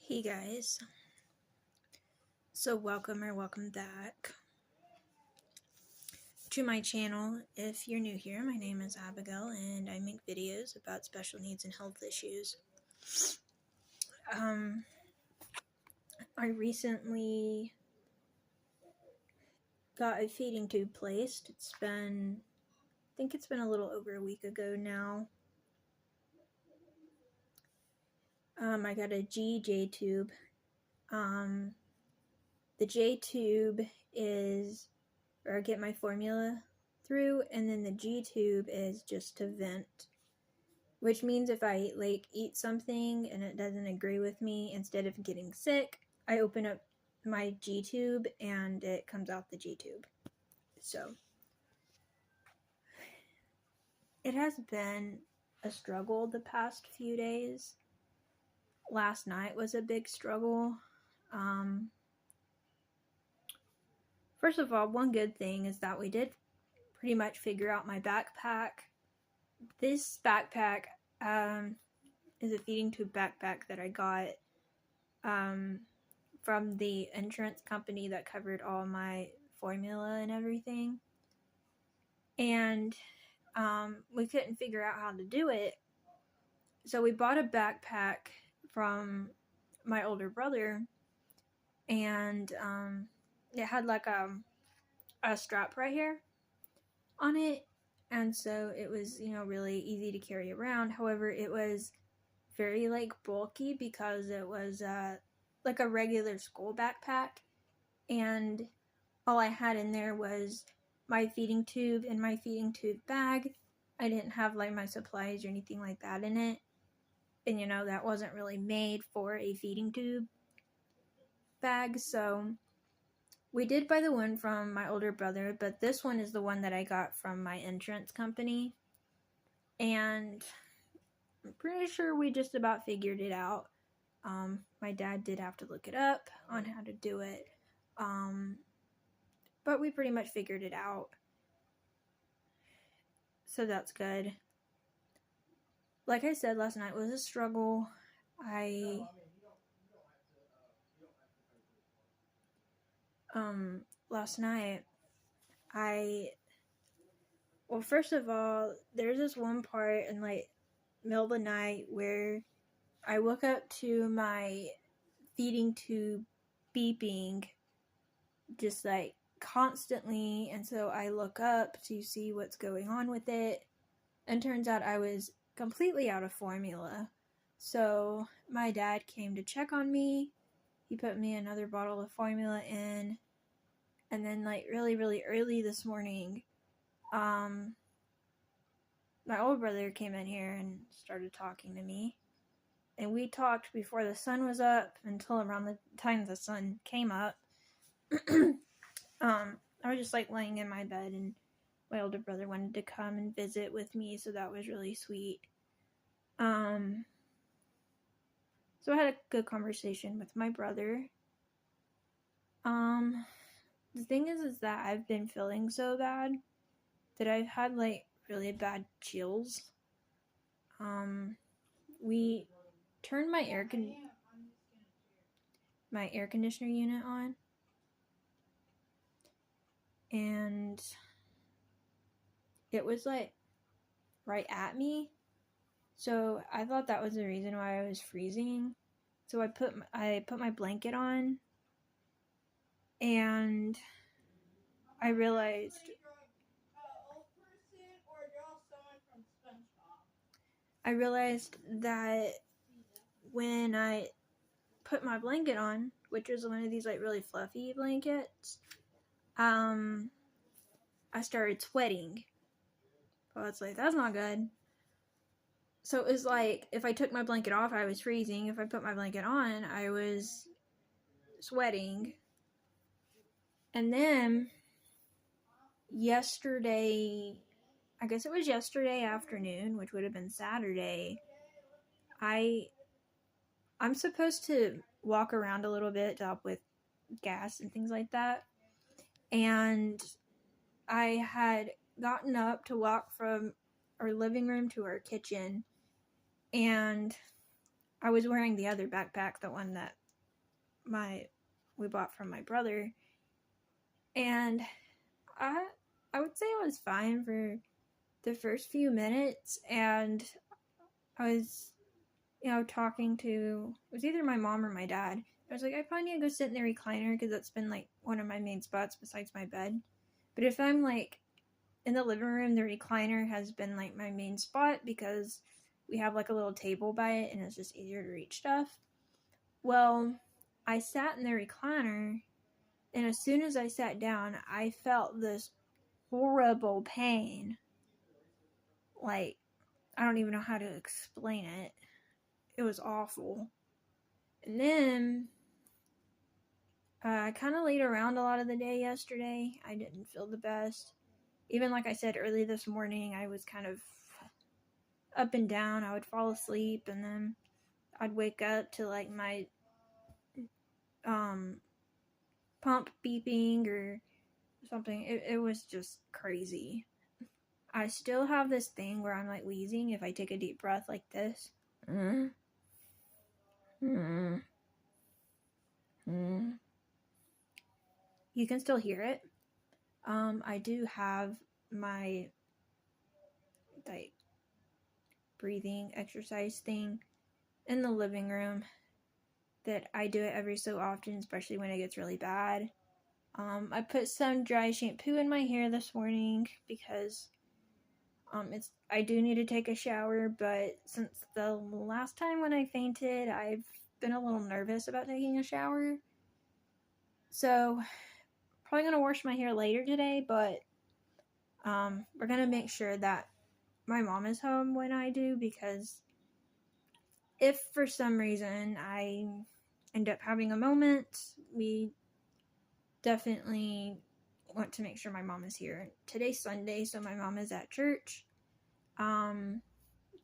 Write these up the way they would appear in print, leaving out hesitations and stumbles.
Hey guys, so welcome back to my channel. If you're new here, my name is Abigail and I make videos about special needs and health issues. I recently got a feeding tube placed. I think it's been a little over a week ago now. I got a GJ tube. The J tube is where I get my formula through, and then the G tube is just to vent, which means if I eat something and it doesn't agree with me, instead of getting sick, I open up my G tube and it comes out the G tube. So it has been a struggle the past few days. Last night was a big struggle. First of all, one good thing is that we did pretty much figure out my backpack. This backpack is a feeding tube backpack that I got from the insurance company that covered all my formula and everything. And we couldn't figure out how to do it. So we bought a backpack from my older brother, and it had like a strap right here on it. And so it was, really easy to carry around. However, it was very bulky because it was like a regular school backpack, and all I had in there was my feeding tube and my feeding tube bag. I didn't have my supplies or anything like that in it, and that wasn't really made for a feeding tube bag. So we did buy the one from my older brother, but this one is the one that I got from my insurance company, and I'm pretty sure we just about figured it out. My dad did have to look it up on how to do it, but we pretty much figured it out, so that's good. Like I said, last night was a struggle. Last night, well, first of all, there's this one part in middle of the night where I woke up to my feeding tube beeping just constantly, and so I look up to see what's going on with it, and turns out I was completely out of formula. So my dad came to check on me. He put me another bottle of formula in, and then really, really early this morning, my older brother came in here and started talking to me. And we talked before the sun was up until around the time the sun came up. I was just laying in my bed, and my older brother wanted to come and visit with me, so that was really sweet. So I had a good conversation with my brother. The thing is that I've been feeling so bad that I've had really bad chills. We turned my air conditioner unit on, and it was right at me, so I thought that was the reason why I was freezing. So I put my blanket on, and I realized that when I put my blanket on, which was one of these really fluffy blankets, I started sweating. Well, it's that's not good. So it was if I took my blanket off, I was freezing. If I put my blanket on, I was sweating. And then yesterday, I guess it was yesterday afternoon, which would have been Saturday, I'm supposed to walk around a little bit to help with gas and things like that. And I had gotten up to walk from our living room to our kitchen, and I was wearing the other backpack, the one that we bought from my brother, and I would say it was fine for the first few minutes, and I was, talking to, it was either my mom or my dad. I was like, I probably need to go sit in the recliner because that's been like one of my main spots besides my bed. But if I'm like in the living room, the recliner has been like my main spot because we have like a little table by it and it's just easier to reach stuff. Well, I sat in the recliner, and as soon as I sat down, I felt this horrible pain. Like, I don't even know how to explain it. It was awful. And then I kind of laid around a lot of the day yesterday. I didn't feel the best. Even like I said early this morning, I was kind of up and down. I would fall asleep, and then I'd wake up to like my pump beeping or something. It was just crazy. I still have this thing where I'm like wheezing if I take a deep breath like this. You can still hear it. I do have my like breathing exercise thing in the living room that I do it every so often, especially when it gets really bad. I put some dry shampoo in my hair this morning because I do need to take a shower, but since the last time when I fainted, I've been a little nervous about taking a shower. So, probably gonna wash my hair later today, but we're gonna make sure that my mom is home when I do, because if for some reason I end up having a moment, we definitely want to make sure my mom is here. Today's Sunday, so my mom is at church.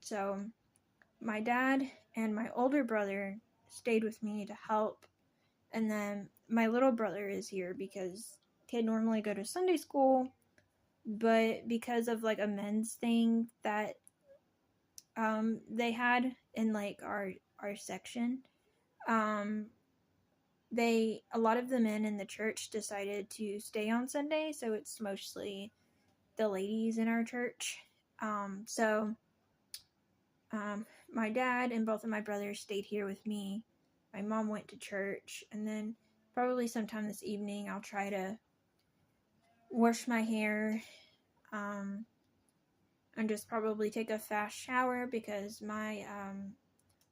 So my dad and my older brother stayed with me to help, and then my little brother is here because they normally go to Sunday school, but because of like a men's thing that they had in like our section, a lot of the men in the church decided to stay on Sunday, so it's mostly the ladies in our church. My dad and both of my brothers stayed here with me. My mom went to church, and then probably sometime this evening I'll try to wash my hair, and just probably take a fast shower because my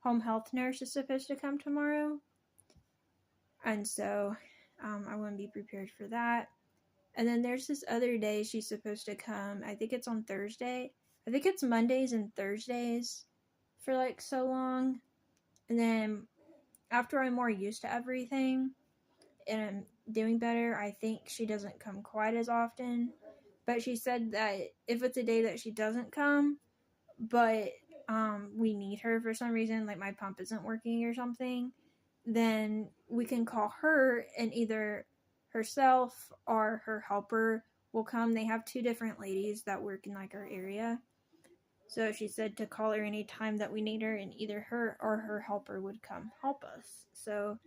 home health nurse is supposed to come tomorrow, and so I want to be prepared for that. And then there's this other day she's supposed to come. I think it's on Thursday. I think it's Mondays and Thursdays for like so long. And then after I'm more used to everything and I'm doing better, I think she doesn't come quite as often. But she said that if it's a day that she doesn't come, but we need her for some reason, like my pump isn't working or something, then we can call her, and either herself or her helper will come. They have two different ladies that work in like our area. So she said to call her anytime that we need her, and either her or her helper would come help us. So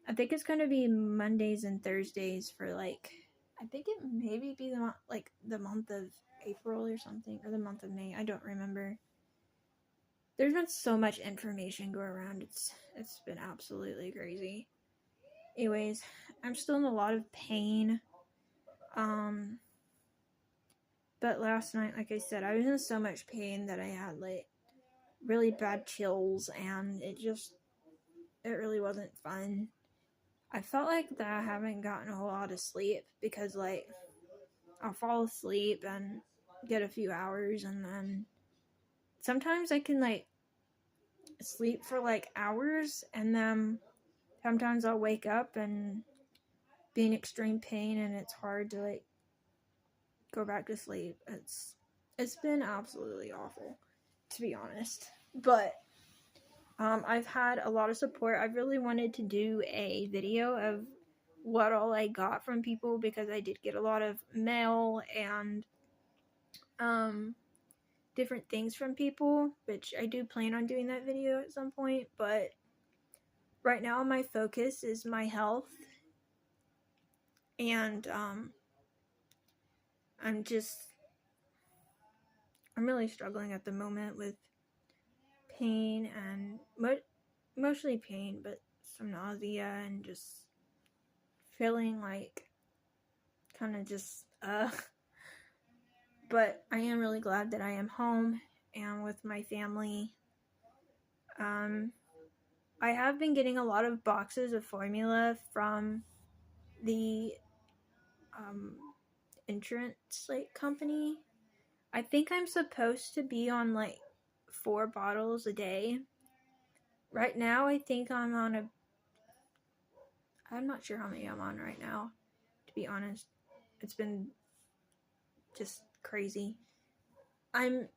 I think it's going to be Mondays and Thursdays for like, I think it maybe be the month of April or something, or the month of May. I don't remember. There's been so much information go around. It's been absolutely crazy. Anyways, I'm still in a lot of pain. But last night, like I said, I was in so much pain that I had like really bad chills, and it really wasn't fun. I felt like that I haven't gotten a whole lot of sleep because like I'll fall asleep and get a few hours, and then sometimes I can like sleep for like hours, and then sometimes I'll wake up and be in extreme pain, and it's hard to like go back to sleep. It's been absolutely awful, to be honest. But I've had a lot of support. I really wanted to do a video of what all I got from people, because I did get a lot of mail and different things from people, which I do plan on doing that video at some point, but right now my focus is my health, and I'm really struggling at the moment with pain, and mostly pain, but some nausea, and just feeling like kind of just but I am really glad that I am home and with my family. I have been getting a lot of boxes of formula from the insurance like company. I think I'm supposed to be on like 4 bottles a day. Right now I think I'm not sure how many I'm on right now, to be honest. It's been just crazy. I'm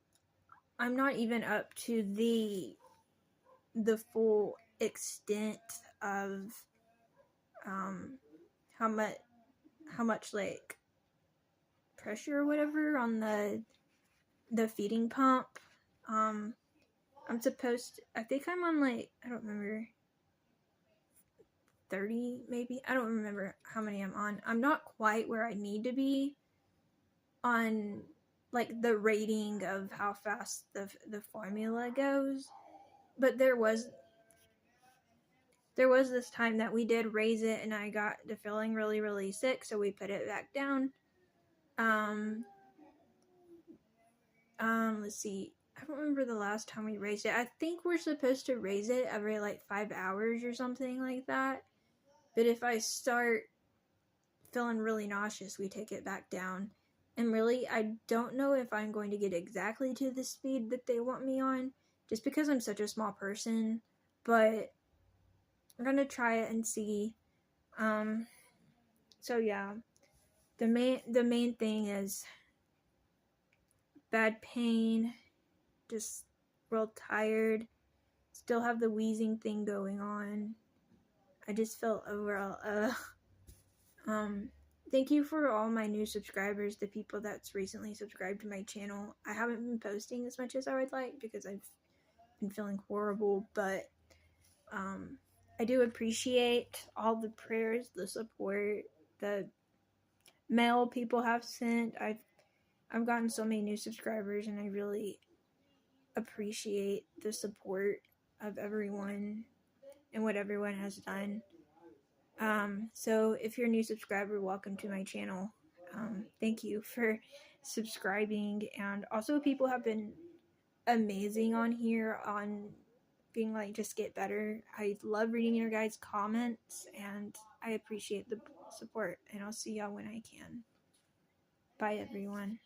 not even up to the full extent of how much like pressure or whatever on the feeding pump. I'm supposed to, I think I'm on like, I don't remember, 30 maybe. I don't remember how many I'm on. I'm not quite where I need to be on like the rating of how fast the formula goes, but there was this time that we did raise it and I got to feeling really, really sick, so we put it back down. Let's see. I don't remember the last time we raised it. I think we're supposed to raise it every like 5 hours or something like that. But if I start feeling really nauseous, we take it back down. And really, I don't know if I'm going to get exactly to the speed that they want me on, just because I'm such a small person. But I'm gonna try it and see. So yeah, the main thing is bad pain, just real tired, still have the wheezing thing going on. I just felt overall thank you for all my new subscribers, the people that's recently subscribed to my channel. I haven't been posting as much as I would like because I've been feeling horrible, but I do appreciate all the prayers, the support, the mail people have sent. I've gotten so many new subscribers, and I really appreciate the support of everyone and what everyone has done. So if you're a new subscriber, welcome to my channel. Thank you for subscribing, and also people have been amazing on here on being like, just get better. I love reading your guys' comments, and I appreciate the support, and I'll see y'all when I can. Bye everyone.